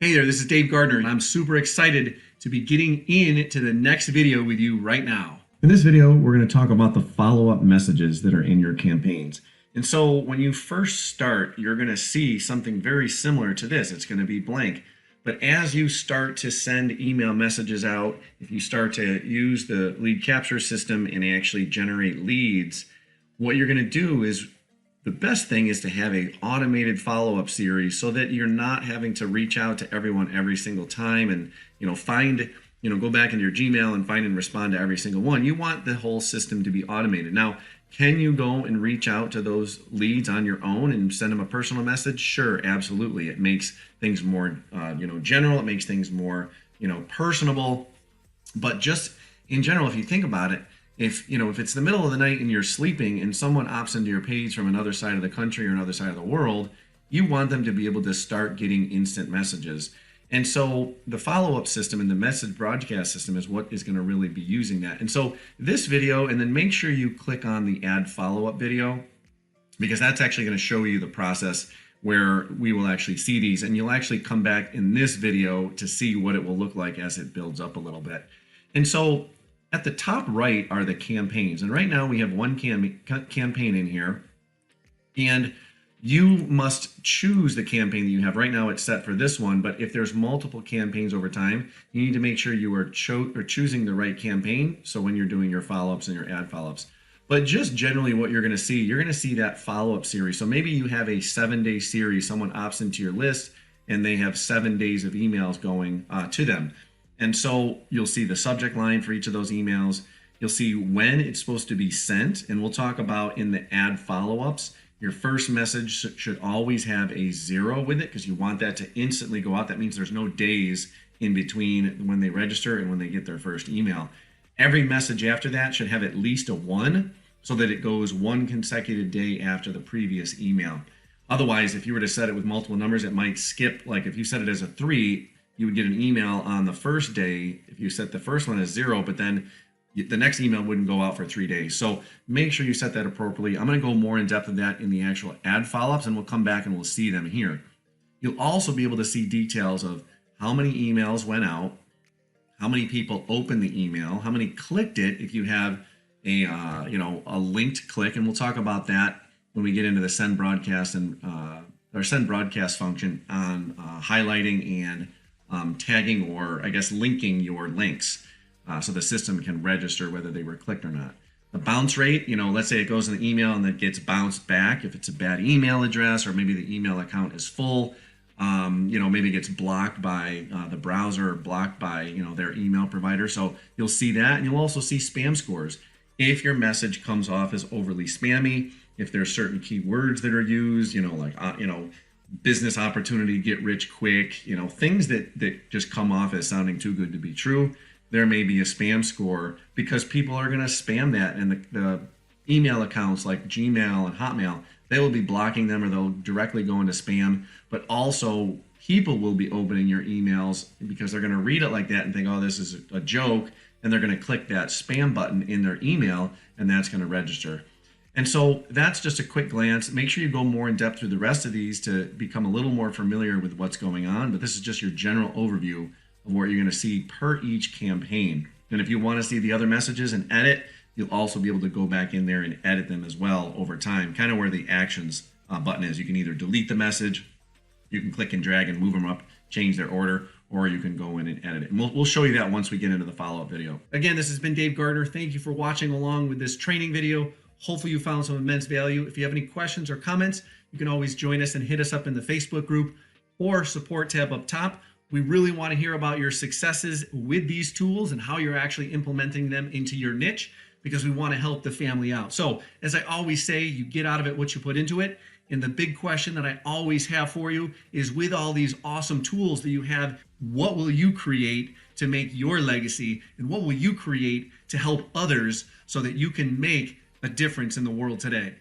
Hey there, this is Dave Gardner, and I'm super excited to be getting into the next video with you right now. In this video, we're going to talk about the follow-up messages that are in your campaigns. And so when you first start, you're going to see something very similar to this. It's going to be blank. But as you start to send email messages out, if you start to use the lead capture system and actually generate leads, what you're going to do is the best thing is to have an automated follow-up series so that you're not having to reach out to everyone every single time and, go back into your Gmail and find and respond to every single one. You want the whole system to be automated. Now, can you go and reach out to those leads on your own and send them a personal message? Sure, absolutely. It makes things more, general. It makes things more, personable. But just in general, if you think about it, if it's the middle of the night and you're sleeping and someone opts into your page from another side of the country or another side of the world, you want them to be able to start getting instant messages. And so the follow-up system and the message broadcast system is what is going to really be using that. And so this video, and then make sure you click on the add follow-up video, because that's actually going to show you the process where we will actually see these, and you'll actually come back in this video to see what it will look like as it builds up a little bit. And so at the top right are the campaigns. And right now we have one campaign in here, and you must choose the campaign that you have. Right now it's set for this one, but if there's multiple campaigns over time, you need to make sure you are choosing the right campaign. So when you're doing your follow-ups and your ad follow-ups. But just generally what you're going to see that follow-up series. So maybe you have a 7-day series, someone opts into your list and they have 7 days of emails going to them. And so you'll see the subject line for each of those emails. You'll see when it's supposed to be sent. And we'll talk about in the ad follow-ups, your first message should always have a 0 with it because you want that to instantly go out. That means there's no days in between when they register and when they get their first email. Every message after that should have at least a 1 so that it goes one consecutive day after the previous email. Otherwise, if you were to set it with multiple numbers, it might skip. Like if you set it as a 3, you would get an email on the first day if you set the first one as 0, but then the next email wouldn't go out for 3 days. So make sure you set that appropriately. I'm going to go more in depth of that in the actual ad follow-ups, and we'll come back and we'll see them here. You'll also be able to see details of how many emails went out, how many people opened the email, how many clicked it if you have a linked click, and we'll talk about that when we get into the send broadcast and our send broadcast function on highlighting and tagging, or I guess linking your links so the system can register whether they were clicked or not. The bounce rate, let's say it goes in the email and it gets bounced back if it's a bad email address, or maybe the email account is full, maybe it gets blocked by the browser or blocked by their email provider. So you'll see that, and you'll also see spam scores. If your message comes off as overly spammy, if there's certain keywords that are used, business opportunity, get rich quick, things that just come off as sounding too good to be true, there may be a spam score because people are going to spam that, and the email accounts like Gmail and Hotmail, they will be blocking them, or they'll directly go into spam. But also people will be opening your emails because they're going to read it like that and think, oh, this is a joke, and they're going to click that spam button in their email, and that's going to register. And so that's just a quick glance. Make sure you go more in depth through the rest of these to become a little more familiar with what's going on. But this is just your general overview of what you're going to see per each campaign. And if you want to see the other messages and edit, you'll also be able to go back in there and edit them as well over time, kind of where the actions button is. You can either delete the message, you can click and drag and move them up, change their order, or you can go in and edit it. And we'll show you that once we get into the follow-up video. Again, this has been Dave Gardner. Thank you for watching along with this training video. Hopefully you found some immense value. If you have any questions or comments, you can always join us and hit us up in the Facebook group or support tab up top. We really want to hear about your successes with these tools and how you're actually implementing them into your niche, because we want to help the family out. So as I always say, you get out of it what you put into it. And the big question that I always have for you is, with all these awesome tools that you have, what will you create to make your legacy? And what will you create to help others so that you can make a difference in the world today?